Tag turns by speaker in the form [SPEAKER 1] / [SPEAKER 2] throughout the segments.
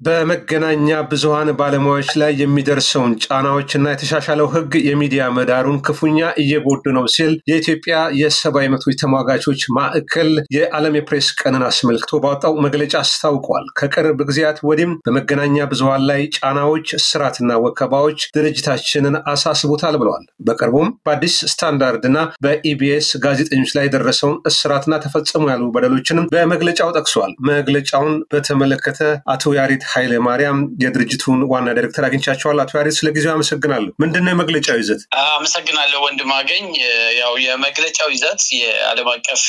[SPEAKER 1] በመገናኛ ብዙሃን ባለሙያዎች ላይ የሚደርሰውን ጫናዎችና የተሻሻለው ሕግ የሚዲያ ምህዳሩን ክፉኛ እየጎዱ ነው ሲል የኢትዮጵያ የሰብአዊ መብቶች ተሟጋቾች ማዕከል የዓለም የፕሬስ ቀንን አስመልክቶ ባወጣው መግለጫ አስታውቋል። ከቅርብ ጊዜያት ወዲህም በመገናኛ ብዙሃን ላይ ጫናዎች፣ እስራትና ወከባዎች ድርጅታችንን አሳስቦታል ብለዋል። በቅርቡም በአዲስ ስታንዳርድና በኢቢኤስ ጋዜጠኞች ላይ የደረሰውን እስራትና ተፈጸሙ ያሉ በደሎችንም በመግለጫው ጠቅሷል። መግለጫውን በተመለከተ አቶ ያሬድ ኃይለ ማርያም የድርጅቱን ዋና ዳይሬክተር አግኝቻቸዋለሁ። አቶ ያሬድ ስለጊዜው አመሰግናለሁ። ምንድነው የመግለጫው ይዘት?
[SPEAKER 2] አመሰግናለሁ ወንድም አገኝ። ያው የመግለጫው ይዘት የዓለም አቀፍ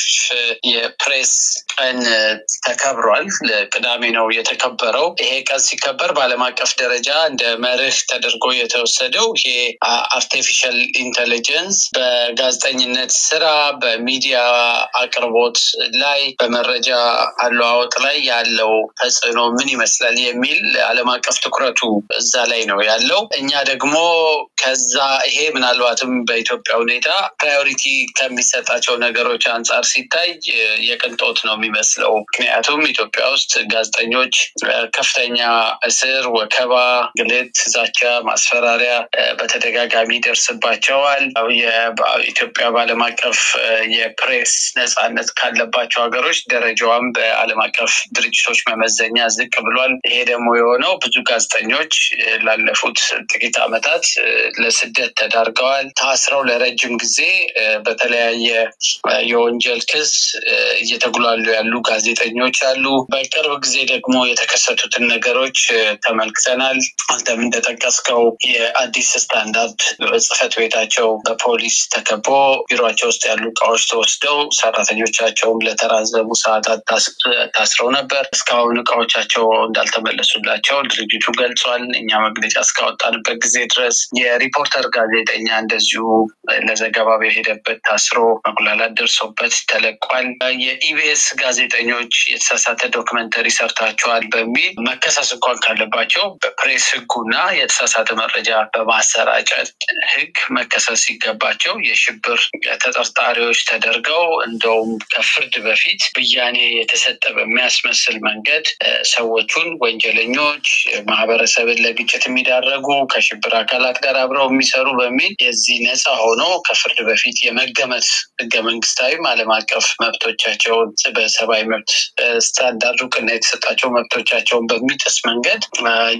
[SPEAKER 2] የፕሬስ ቀን ተከብሯል። ለቅዳሜ ነው የተከበረው። ይሄ ቀን ሲከበር በዓለም አቀፍ ደረጃ እንደ መርህ ተደርጎ የተወሰደው ይሄ አርቲፊሻል ኢንተለጀንስ በጋዜጠኝነት ስራ፣ በሚዲያ አቅርቦት ላይ፣ በመረጃ አለዋወጥ ላይ ያለው ተጽዕኖ ምን ይመስላል የሚል ዓለም አቀፍ ትኩረቱ እዛ ላይ ነው ያለው። እኛ ደግሞ ከዛ ይሄ ምናልባትም በኢትዮጵያ ሁኔታ ፕራዮሪቲ ከሚሰጣቸው ነገሮች አንጻር ሲታይ የቅንጦት ነው የሚመስለው። ምክንያቱም ኢትዮጵያ ውስጥ ጋዜጠኞች ከፍተኛ እስር፣ ወከባ፣ ግልት፣ ዛቻ፣ ማስፈራሪያ በተደጋጋሚ ደርስባቸዋል። የኢትዮጵያ በዓለም አቀፍ የፕሬስ ነጻነት ካለባቸው ሀገሮች ደረጃዋም በዓለም አቀፍ ድርጅቶች መመዘኛ ዝቅ ብሏል። ይሄ ደግሞ የሆነው ብዙ ጋዜጠኞች ላለፉት ጥቂት ዓመታት ለስደት ተዳርገዋል። ታስረው ለረጅም ጊዜ በተለያየ የወንጀል ክስ እየተጉላሉ ያሉ ጋዜጠኞች አሉ። በቅርብ ጊዜ ደግሞ የተከሰቱትን ነገሮች ተመልክተናል። አንተም እንደጠቀስከው የአዲስ ስታንዳርድ ጽሕፈት ቤታቸው በፖሊስ ተከቦ ቢሮአቸው ውስጥ ያሉ እቃዎች ተወስደው ሰራተኞቻቸውም ለተራዘሙ ሰዓታት ታስረው ነበር። እስካሁን እቃዎቻቸው እንዳልተመለሱላቸው ድርጅቱ ገልጿል። እኛ መግለጫ እስካወጣንበት ጊዜ ድረስ የሪፖርተር ጋዜጠኛ እንደዚሁ ለዘገባ በሄደበት ታስሮ መጉላላት ደርሶበት ተለቋል። የኢቢኤስ ጋዜጠኞች የተሳሳተ ዶክመንተሪ ሰርታቸዋል በሚል መከሰስ እንኳን ካለባቸው በፕሬስ ሕጉና የተሳሳተ መረጃ በማሰራጨት ሕግ መከሰስ ሲገባቸው የሽብር ተጠርጣሪዎች ተደርገው እንደውም ከፍርድ በፊት ብያኔ የተሰጠ በሚያስመስል መንገድ ሰዎቹን ወንጀለኞች፣ ማህበረሰብን ለግጭት የሚዳረጉ ከሽብር አካላት ጋር አብረው የሚሰሩ በሚል የዚህ ነፃ ሆኖ ከፍርድ በፊት የመገመት ህገ መንግስታዊም ዓለም አቀፍ መብቶቻቸውን በሰብአዊ መብት ስታንዳርድ እውቅና የተሰጣቸው መብቶቻቸውን በሚጥስ መንገድ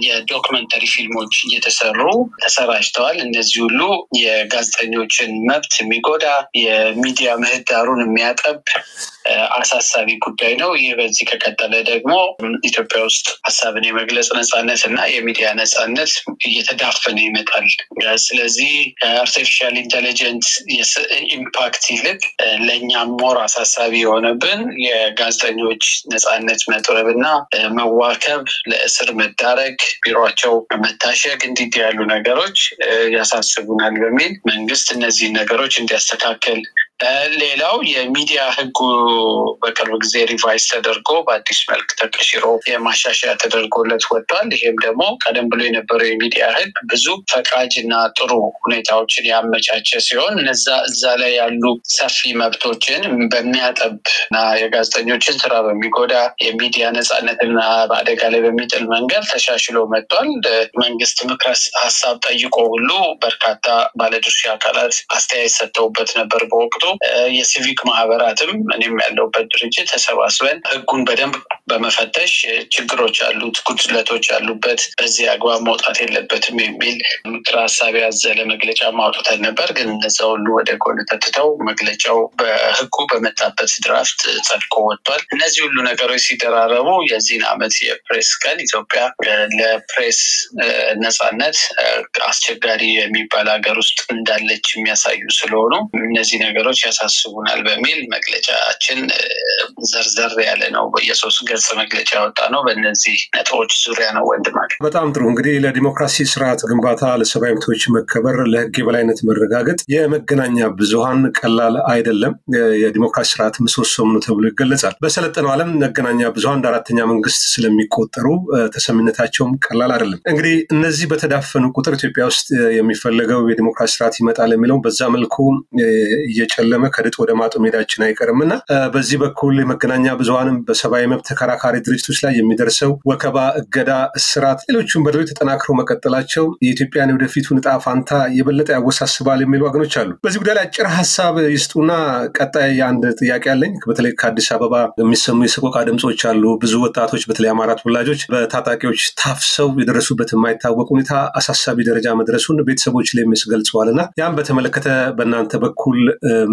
[SPEAKER 2] የዶክመንተሪ ፊልሞች እየተሰሩ ተሰራጭተዋል። እነዚህ ሁሉ የጋዜጠኞችን መብት የሚጎዳ የሚዲያ ምህዳሩን የሚያጠብ አሳሳቢ ጉዳይ ነው። ይህ በዚህ ከቀጠለ ደግሞ ኢትዮጵያ ውስጥ ሀሳብን የመግለጽ ነጻነት እና የሚዲያ ነጻነት እየተዳፈነ ይመጣል። ስለዚህ አርቲፊሻል ኢንተለጀንስ ኢምፓክት ይልቅ ለእኛም ሞር አሳሳቢ የሆነብን የጋዜጠኞች ነጻነት መጥረብና መዋከብ፣ ለእስር መዳረግ፣ ቢሮአቸው መታሸግ እንዲህ ያሉ ነገሮች ያሳስቡናል በሚል መንግስት እነዚህ ነገሮች እንዲያስተካክል። ሌላው የሚዲያ ህጉ በቅርብ ጊዜ ሪቫይዝ ተደርጎ በአዲስ መልክ ተቀሽሮ የማሻሻያ ተደርጎለት ወጥቷል። ይሄም ደግሞ ቀደም ብሎ የነበረው የሚዲያ ህግ ብዙ ፈቃጅና ጥሩ ሁኔታዎችን ያመቻቸ ሲሆን እዛ ላይ ያሉ ሰፊ መብቶችን በሚያጠብና የጋዜጠኞችን ስራ በሚጎዳ የሚዲያ ነጻነትና በአደጋ ላይ በሚጥል መንገድ ተሻሽሎ መጥቷል። መንግስት ምክረ ሀሳብ ጠይቆ ሁሉ በርካታ ባለድርሻ አካላት አስተያየት ሰጥተውበት ነበር በወቅቱ። የሲቪክ ማህበራትም እኔም ያለሁበት ድርጅት ተሰባስበን ህጉን በደንብ በመፈተሽ ችግሮች አሉት፣ ጉድለቶች አሉበት፣ በዚህ አግባብ መውጣት የለበትም የሚል ምክረ ሀሳብ ያዘለ መግለጫ ማውጣት ነበር። ግን እነዛ ሁሉ ወደ ጎን ተትተው መግለጫው በህጉ በመጣበት ድራፍት ጸድቆ ወጥቷል። እነዚህ ሁሉ ነገሮች ሲደራረቡ የዚህን ዓመት የፕሬስ ቀን ኢትዮጵያ ለፕሬስ ነጻነት አስቸጋሪ የሚባል ሀገር ውስጥ እንዳለች የሚያሳዩ ስለሆኑ እነዚህ ነገሮች ያሳስቡናል በሚል መግለጫችን ዘርዘር ያለ ነው። በየሶስት ገጽ መግለጫ ያወጣ ነው። በእነዚህ ነጥቦች ዙሪያ ነው ወንድማል።
[SPEAKER 1] በጣም ጥሩ። እንግዲህ ለዲሞክራሲ ስርዓት ግንባታ፣ ለሰብአዊ መብቶች መከበር፣ ለህግ የበላይነት መረጋገጥ የመገናኛ ብዙሃን ቀላል አይደለም። የዲሞክራሲ ስርዓት ምሰሶም ነው ተብሎ ይገለጻል። በሰለጠነው ዓለም መገናኛ ብዙሃን እንደ አራተኛ መንግስት ስለሚቆጠሩ ተሰሚነታቸውም ቀላል አይደለም። እንግዲህ እነዚህ በተዳፈኑ ቁጥር ኢትዮጵያ ውስጥ የሚፈለገው የዲሞክራሲ ስርዓት ይመጣል የሚለው በዛ መልኩ እየጨለ እየጨለመ ከድጥ ወደ ማጡ ሜዳችን አይቀርምና በዚህ በኩል የመገናኛ ብዙሃንም በሰብአዊ መብት ተከራካሪ ድርጅቶች ላይ የሚደርሰው ወከባ፣ እገዳ፣ እስራት፣ ሌሎችም በደሎች ተጠናክረው መቀጠላቸው የኢትዮጵያን ወደፊቱን ዕጣ ፋንታ የበለጠ ያወሳስባል የሚሉ ወገኖች አሉ። በዚህ ጉዳይ ላይ አጭር ሀሳብ ይስጡና ቀጣይ አንድ ጥያቄ አለኝ። በተለይ ከአዲስ አበባ የሚሰሙ የሰቆቃ ድምጾች አሉ። ብዙ ወጣቶች በተለይ አማራ ተወላጆች በታጣቂዎች ታፍሰው የደረሱበት የማይታወቅ ሁኔታ አሳሳቢ ደረጃ መድረሱን ቤተሰቦች ላይ ገልጸዋልና ያን በተመለከተ በእናንተ በኩል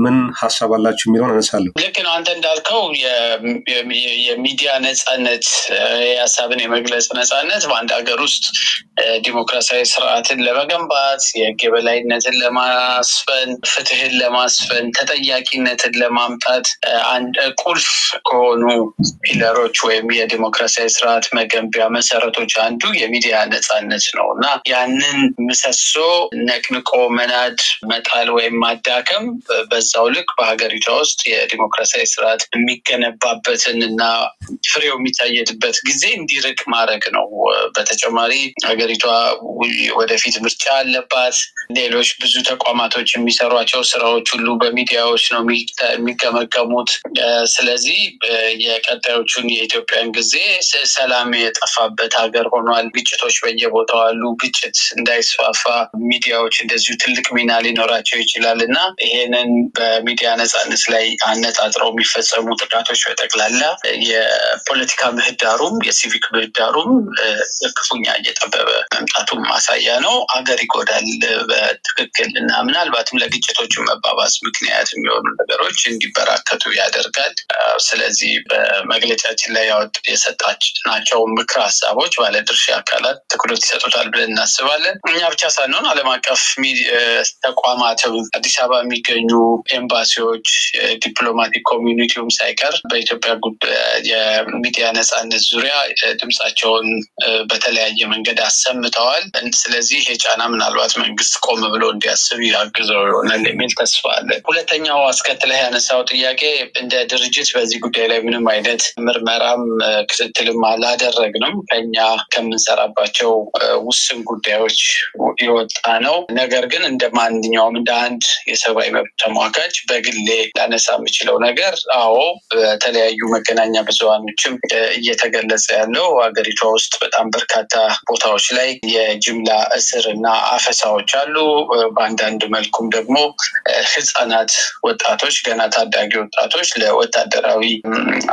[SPEAKER 1] ምን ሀሳብ አላችሁ የሚለውን አነሳለሁ።
[SPEAKER 2] ልክ ነው። አንተ እንዳልከው የሚዲያ ነጻነት፣ የሀሳብን የመግለጽ ነጻነት በአንድ ሀገር ውስጥ ዲሞክራሲያዊ ስርዓትን ለመገንባት፣ የህግ የበላይነትን ለማስፈን፣ ፍትህን ለማስፈን፣ ተጠያቂነትን ለማምጣት አንድ ቁልፍ ከሆኑ ፒለሮች ወይም የዲሞክራሲያዊ ስርዓት መገንቢያ መሰረቶች አንዱ የሚዲያ ነጻነት ነው እና ያንን ምሰሶ ነቅንቆ መናድ፣ መጣል ወይም ማዳከም በዛው ልክ በሀገሪቷ ውስጥ የዲሞክራሲያዊ ስርዓት የሚገነባበትን እና ፍሬው የሚታየድበት ጊዜ እንዲርቅ ማድረግ ነው። በተጨማሪ ሀገሪቷ ወደፊት ምርጫ አለባት። ሌሎች ብዙ ተቋማቶች የሚሰሯቸው ስራዎች ሁሉ በሚዲያዎች ነው የሚገመገሙት። ስለዚህ የቀጣዮቹን የኢትዮጵያን ጊዜ ሰላም የጠፋበት ሀገር ሆኗል። ግጭቶች በየቦታው አሉ። ግጭት እንዳይስፋፋ ሚዲያዎች እንደዚሁ ትልቅ ሚና ሊኖራቸው ይችላል እና ይሄንን በሚዲያ ነጻነት ላይ አነጣጥረው የሚፈጸሙ ጥቃቶች በጠቅላላ የፖለቲካ ምህዳሩም የሲቪክ ምህዳሩም ክፉኛ እየጠበበ መምጣቱም ማሳያ ነው። አገር ይጎዳል በትክክል እና ምናልባትም ለግጭቶቹ መባባስ ምክንያት የሚሆኑ ነገሮች እንዲበራከቱ ያደርጋል። ስለዚህ በመግለጫችን ላይ የሰጣናቸው ምክር ሀሳቦች ባለድርሻ አካላት ትኩረት ይሰጡታል ብለን እናስባለን። እኛ ብቻ ሳንሆን ዓለም አቀፍ ተቋማት፣ አዲስ አበባ የሚገኙ ኤምባሲዎች፣ ዲፕሎማቲክ ኮሚኒቲውም ሳይቀር በኢትዮጵያ ጉዳይ የሚዲያ ነጻነት ዙሪያ ድምጻቸውን በተለያየ መንገድ አሰምተዋል። ስለዚህ የጫና ምናልባት መንግስት ቆም ብሎ እንዲያስብ ያግዘው ይሆናል የሚል ተስፋ አለ። ሁለተኛው አስከትለህ ያነሳው ጥያቄ እንደ ድርጅት በዚህ ጉዳይ ላይ ምንም አይነት ምርመራም ክትትልም አላደረግንም። ከኛ ከምንሰራባቸው ውስን ጉዳዮች የወጣ ነው። ነገር ግን እንደ ማንኛውም እንደ አንድ የሰብአዊ መብት ተሟጋች በግሌ ላነሳ የምችለው ነገር በተለያዩ መገናኛ ብዙሃኖችም እየተገለጸ ያለው ሀገሪቷ ውስጥ በጣም በርካታ ቦታዎች ላይ የጅምላ እስር እና አፈሳዎች አሉ። በአንዳንድ መልኩም ደግሞ ህፃናት፣ ወጣቶች፣ ገና ታዳጊ ወጣቶች ለወታደራዊ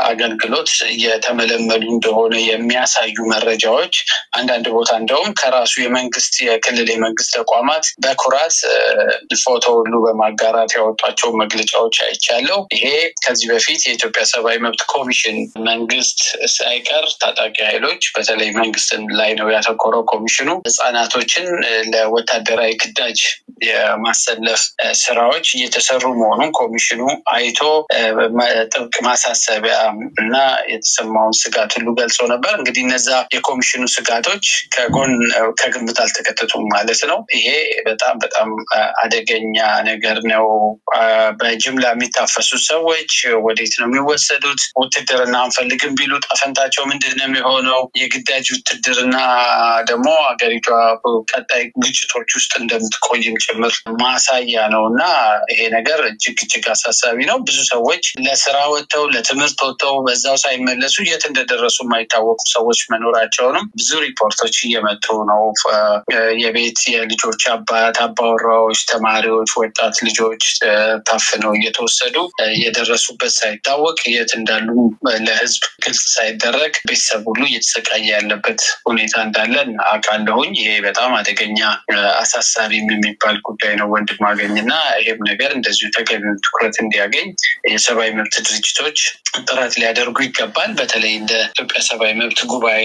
[SPEAKER 2] አገልግሎት እየተመለመሉ እንደሆነ የሚያሳዩ መረጃዎች አንዳንድ ቦታ እንደውም ከራሱ የመንግስት የክልል የመንግስት ተቋማት በኩራት ፎቶ ሁሉ በማጋራት ያወጣቸው መግለጫዎች አይቻለው። ይሄ ከዚህ በፊት የኢትዮጵያ ሰብአዊ መብት ኮሚሽን መንግስት ሳይቀር ታጣቂ ኃይሎች በተለይ መንግስትን ላይ ነው ያተኮረው ኮሚሽኑ ህፃናቶችን ለወታደራዊ ግዳጅ የማሰለፍ ስራዎች እየተሰሩ መሆኑን ኮሚሽኑ አይቶ ጥብቅ ማሳሰቢያ እና የተሰማውን ስጋት ሁሉ ገልጾ ነበር። እንግዲህ እነዛ የኮሚሽኑ ስጋቶች ከግምት አልተከተቱም ማለት ነው። ይሄ በጣም በጣም አደገኛ ነገር ነው። በጅምላ የሚታፈሱ ሰዎች ወዴት ነው የሚወሰዱት? ውትድርና አንፈልግም ቢሉ ጠፈንታቸው ምንድነው የሚሆነው? የግዳጅ ውትድርና ደግሞ ሀገሪቷ ቀጣይ ግጭቶች ውስጥ እንደምትቆይም ጭምር ማሳያ ነው እና ይሄ ነገር እጅግ አሳሳቢ ነው። ብዙ ሰዎች ለስራ ወጥተው ለትምህርት ወጥተው በዛው ሳይመለሱ የት እንደደረሱ የማይታወቁ ሰዎች መኖራቸውንም ብዙ ሪፖርቶች እየመጡ ነው። የቤት የልጆች አባወራዎች፣ ተማሪዎች፣ ወጣት ልጆች ታፍነው እየተወሰዱ የደረሱበት ሳይታወቅ የት እንዳሉ ለህዝብ ግልጽ ሳይደረግ ቤተሰብ ሁሉ እየተሰቃየ ያለበት ሁኔታ እንዳለ አውቃለሁኝ። ይሄ በጣም አደገኛ አሳሳቢ የሚባል ጉዳይ ነው ወንድማገኝና ይሄም ነገር እንደዚሁ ተገቢውን ትኩረት እንዲያገኝ የሰብአዊ መብት ድርጅቶች ጥረት ሊያደርጉ ይገባል። በተለይ እንደ ኢትዮጵያ ሰብአዊ መብት ጉባኤ፣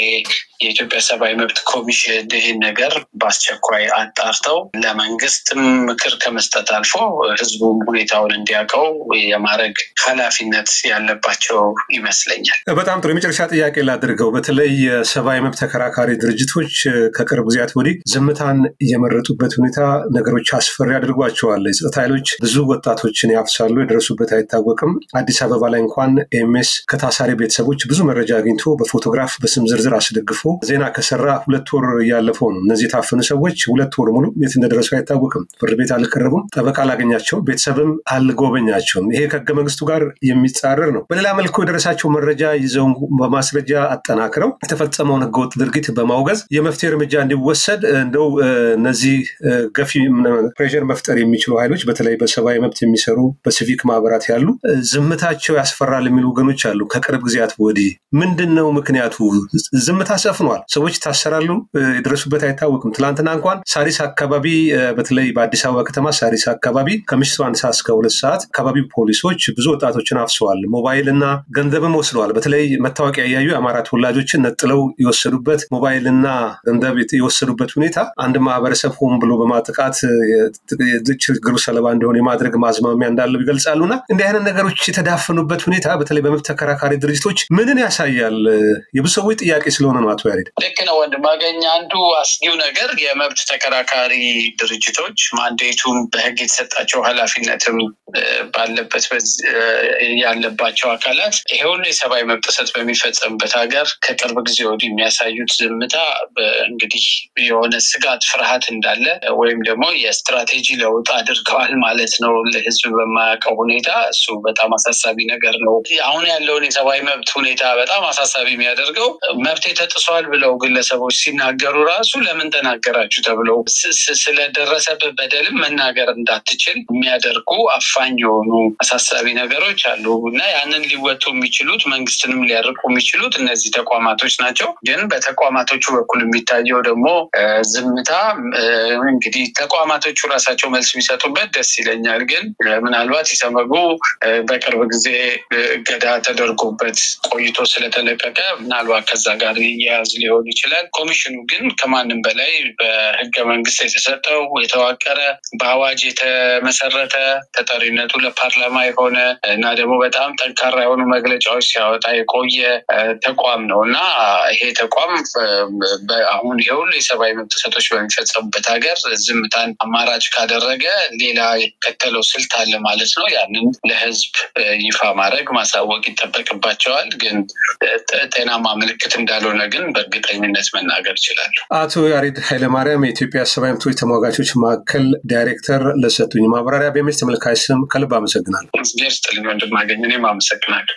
[SPEAKER 2] የኢትዮጵያ ሰብአዊ መብት ኮሚሽን ይህን ነገር በአስቸኳይ አጣርተው ለመንግስትም ምክር ከመስጠት አልፎ ህዝቡ ሁኔታውን እንዲያውቀው የማድረግ ኃላፊነት ያለባቸው ይመስለኛል።
[SPEAKER 1] በጣም ጥሩ። የመጨረሻ ጥያቄ ላድርገው። በተለይ የሰብአዊ መብት ተከራካሪ ድርጅቶች ከቅርብ ጊዜያት ወዲህ ዝምታን እየመረጡበት ሁኔታ ነገሮች ነገሮች አስፈሪ አድርጓቸዋል። የጸጥታ ኃይሎች ብዙ ወጣቶችን ያፍሳሉ፣ የደረሱበት አይታወቅም። አዲስ አበባ ላይ እንኳን ኤምኤስ ከታሳሪ ቤተሰቦች ብዙ መረጃ አግኝቶ በፎቶግራፍ በስም ዝርዝር አስደግፎ ዜና ከሰራ 2 ወር ያለፈው ነው። እነዚህ የታፈኑ ሰዎች 2 ወር ሙሉ የት እንደደረሱ አይታወቅም። ፍርድ ቤት አልቀረቡም፣ ጠበቃ አላገኛቸውም፣ ቤተሰብም አልጎበኛቸውም። ይሄ ከህገ መንግስቱ ጋር የሚጻረር ነው። በሌላ መልኩ የደረሳቸው መረጃ ይዘው በማስረጃ አጠናክረው የተፈጸመውን ህገወጥ ድርጊት በማውገዝ የመፍትሄ እርምጃ እንዲወሰድ እንደው እነዚህ ገፊ ፕሬሸር መፍጠር የሚችሉ ኃይሎች በተለይ በሰብአዊ መብት የሚሰሩ በሲቪክ ማህበራት ያሉ ዝምታቸው ያስፈራል የሚሉ ወገኖች አሉ። ከቅርብ ጊዜያት ወዲህ ምንድነው ምክንያቱ? ዝምታ ሰፍኗል። ሰዎች ታሰራሉ፣ የደረሱበት አይታወቅም። ትላንትና እንኳን ሳሪስ አካባቢ በተለይ በአዲስ አበባ ከተማ ሳሪስ አካባቢ ከምሽቱ 1 ሰዓት እስከ 2 ሰዓት አካባቢ ፖሊሶች ብዙ ወጣቶችን አፍሰዋል። ሞባይልና ገንዘብም ወስደዋል። በተለይ መታወቂያ ያዩ የአማራ ተወላጆችን ነጥለው የወሰዱበት ሞባይልና ገንዘብ የወሰዱበት ሁኔታ አንድ ማህበረሰብ ሆን ብሎ በማጥቃት ችግሩ ሰለባ እንደሆነ የማድረግ ማዝማሚያ እንዳለው ይገልጻሉና እንዲህ አይነት ነገሮች የተዳፈኑበት ሁኔታ በተለይ በመብት ተከራካሪ ድርጅቶች ምንን ያሳያል? የብዙ ሰዎች ጥያቄ ስለሆነ ነው። አቶ ያሬድ
[SPEAKER 2] ልክ ነው ወንድማገኝ። አንዱ አስጊው ነገር የመብት ተከራካሪ ድርጅቶች ማንዴቱም በህግ የተሰጣቸው ኃላፊነትም ባለበት ያለባቸው አካላት ይሄውን የሰብአዊ መብት ጥሰት በሚፈጸምበት ሀገር ከቅርብ ጊዜ ወዲህ የሚያሳዩት ዝምታ እንግዲህ የሆነ ስጋት ፍርሃት እንዳለ ወይም ደግሞ የስትራቴጂ ለውጥ አድርገዋል ማለት ነው ለህዝብ በማያውቀው ሁኔታ። እሱ በጣም አሳሳቢ ነገር ነው። አሁን ያለውን የሰብአዊ መብት ሁኔታ በጣም አሳሳቢ የሚያደርገው መብት ተጥሷል ብለው ግለሰቦች ሲናገሩ ራሱ ለምን ተናገራችሁ ተብለው ስለደረሰበት በደልም መናገር እንዳትችል የሚያደርጉ አፋኝ የሆኑ አሳሳቢ ነገሮች አሉ እና ያንን ሊወጡ የሚችሉት መንግስትንም ሊያርቁ የሚችሉት እነዚህ ተቋማቶች ናቸው። ግን በተቋማቶቹ በኩል የሚታየው ደግሞ ዝምታ እንግዲህ ተቋማቶቹ ራሳቸው መልስ ቢሰጡበት ደስ ይለኛል። ግን ምናልባት ይሰመጉ በቅርብ ጊዜ እገዳ ተደርጎበት ቆይቶ ስለተለቀቀ ምናልባት ከዛ ጋር ያያዝ ሊሆን ይችላል። ኮሚሽኑ ግን ከማንም በላይ በህገ መንግስት የተሰጠው የተዋቀረ በአዋጅ የተመሰረተ ተጠሪነቱ ለፓርላማ የሆነ እና ደግሞ በጣም ጠንካራ የሆኑ መግለጫዎች ሲያወጣ የቆየ ተቋም ነው እና ይሄ ተቋም አሁን ይሁን የሰብአዊ መብት ጥሰቶች በሚፈጸሙበት ሀገር ዝምታን አማራጭ ካደረገ ሌላ የከተለው ስልት አለ ማለት ነው። ያንን ለህዝብ ይፋ ማድረግ ማሳወቅ ይጠበቅባቸዋል። ግን ጤናማ ምልክት እንዳልሆነ ግን በእርግጠኝነት መናገር ይችላል።
[SPEAKER 1] አቶ ያሬድ ኃይለማርያም የኢትዮጵያ ሰብአዊ መብቶች ተሟጋቾች ማዕከል ዳይሬክተር ለሰጡኝ ማብራሪያ በሚስ ተመልካች ስም ከልብ አመሰግናለሁ።
[SPEAKER 2] እግዚአብሔር ይስጥልኝ ወንድማገኝ። እኔም አመሰግናለሁ።